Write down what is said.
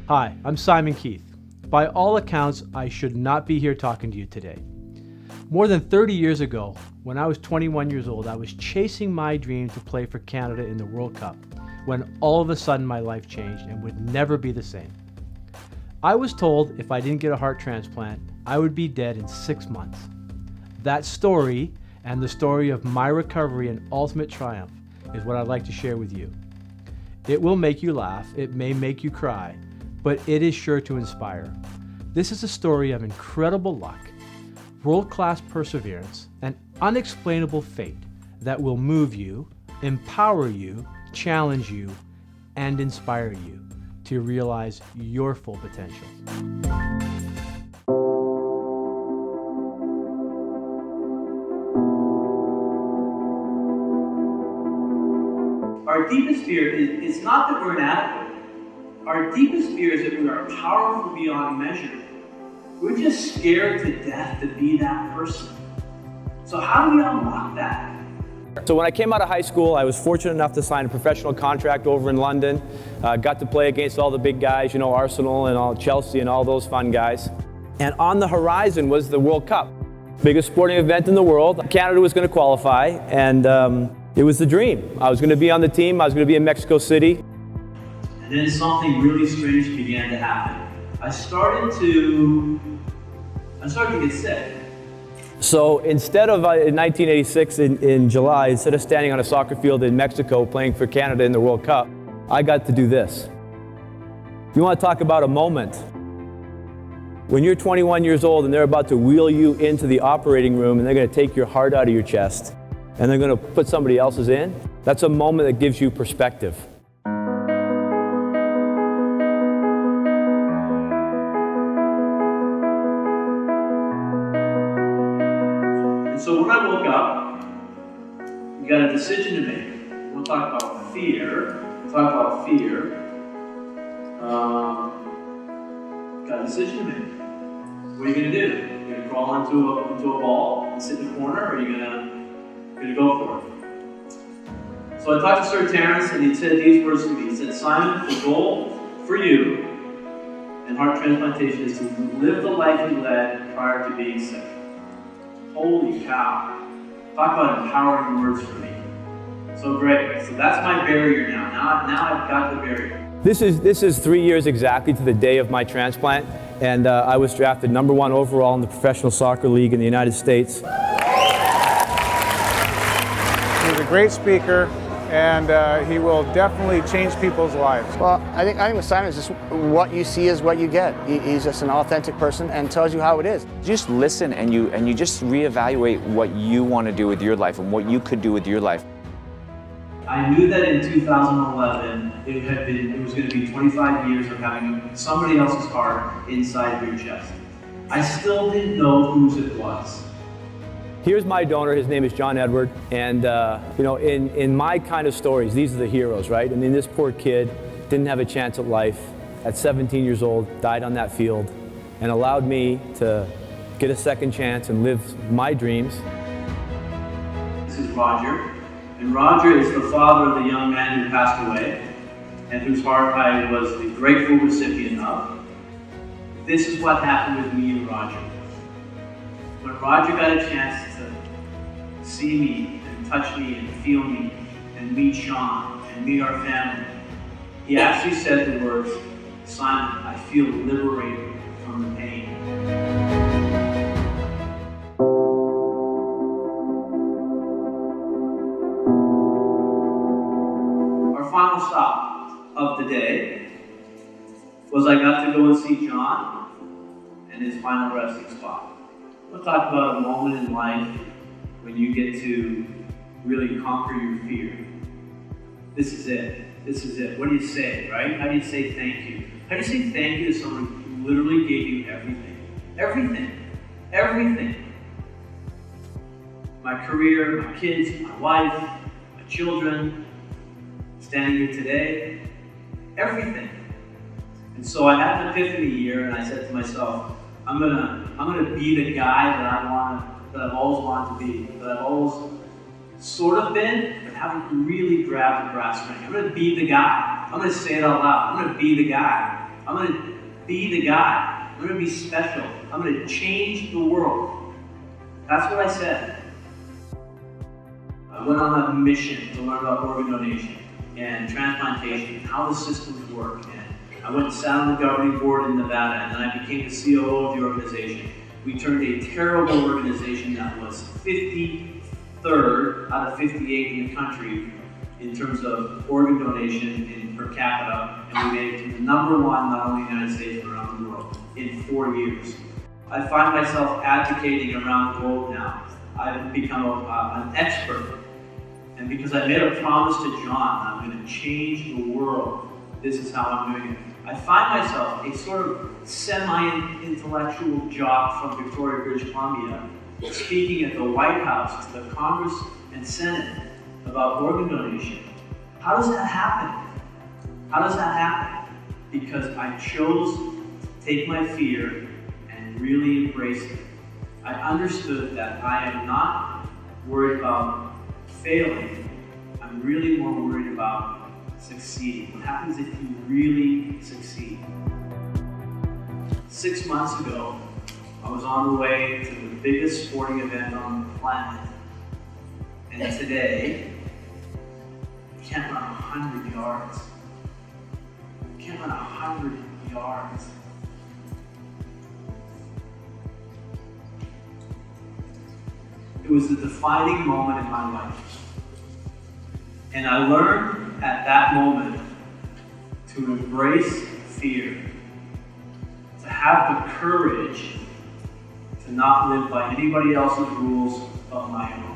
Hi, I'm Simon Keith. By all accounts, I should not be here talking to you today. More than 30 years ago, when I was 21 years old, I was chasing my dream to play for Canada in the World Cup, when all of a sudden my life changed and would never be the same. I was told if I didn't get a heart transplant, I would be dead in 6 months. That story, and the story of my recovery and ultimate triumph, is what I'd like to share with you. It will make you laugh, it may make you cry, but it is sure to inspire. This is a story of incredible luck, world-class perseverance, and unexplainable fate that will move you, empower you, challenge you, and inspire you to realize your full potential. Our deepest fear is not that we're inadequate. Our deepest fear is that we are powerful beyond measure. We're just scared to death to be that person. So how do we unlock that? So when I came out of high school, I was fortunate enough to sign a professional contract over in London. Got to play against all the big guys, you know, Arsenal and all Chelsea and all those fun guys. And on the horizon was the World Cup, biggest sporting event in the world. Canada was going to qualify, and it was the dream. I was going to be on the team. I was going to be in Mexico City. And then something really strange began to happen. I started to get sick. So instead of in 1986 in July, instead of standing on a soccer field in Mexico playing for Canada in the World Cup, I got to do this. You want to talk about a moment? When you're 21 years old and they're about to wheel you into the operating room and they're going to take your heart out of your chest and they're going to put somebody else's in, that's a moment that gives you perspective. So when I woke up, we got a decision to make. We'll talk about fear. Got a decision to make. What are you going to do? You're going to crawl into a ball and sit in the corner, or are you going to go for it? So I talked to Sir Terence, and he said these words to me. He said, Simon, the goal for you in heart transplantation is to live the life you led prior to being sick. Holy cow. Talk about empowering words for me. So great. So that's my barrier now. Now I've got the barrier. This is 3 years exactly to the day of my transplant, and I was drafted #1 overall in the Professional Soccer League in the United States. He's a great speaker, and he will definitely change people's lives. Well, I think with Simon, it's just what you see is what you get. He's just an authentic person and tells you how it is. Just listen and you just reevaluate what you want to do with your life and what you could do with your life. I knew that in 2011, it was going to be 25 years of having somebody else's heart inside your chest. I still didn't know whose it was. Here's my donor, his name is John Edward, and you know, in my kind of stories, these are the heroes, right? I mean, this poor kid didn't have a chance at life. At 17 years old, died on that field, and allowed me to get a second chance and live my dreams. This is Roger, and Roger is the father of the young man who passed away, and whose heart I was the grateful recipient of. This is what happened with me and Roger. When Roger got a chance to see me and touch me and feel me and meet Sean and meet our family, he actually said the words, Simon, I feel liberated from the pain. Our final stop of the day was I got to go and see John in his final resting spot. We'll talk about a moment in life when you get to really conquer your fear. This is it. This is it. What do you say, right? How do you say thank you? How do you say thank you to someone who literally gave you everything? Everything. Everything. My career, my kids, my wife, my children, standing here today, everything. And so I had an epiphany year, and I said to myself, I'm gonna be the guy that I've always wanted to be, that I've always sort of been, but haven't really grabbed the brass ring. I'm gonna be the guy. I'm gonna say it out loud. I'm gonna be the guy. I'm going to be the guy. I'm going to be special. I'm going to change the world. That's what I said. I went on a mission to learn about organ donation and transplantation, how the systems work. And I went and sat on the governing board in Nevada, and then I became the COO of the organization. We turned a terrible organization that was 53rd out of 58 in the country in terms of organ donation per capita, and we made it to the #1, not only in the United States, but around the world in 4 years. I find myself advocating around the globe now. I've become an expert, and because I made a promise to John, I'm going to change the world. This is how I'm doing it. I find myself a sort of semi-intellectual jock from Victoria, British Columbia, speaking at the White House to the Congress and Senate about organ donation. How does that happen? How does that happen? Because I chose to take my fear and really embrace it. I understood that I am not worried about failing. I'm really more worried about succeeding. What happens if you really succeed? 6 months ago, I was on the way to the biggest sporting event on the planet. And today, you can't run 100 yards. You can't run 100 yards. It was the defining moment in my life. And I learned at that moment to embrace fear, to have the courage to not live by anybody else's rules but my own.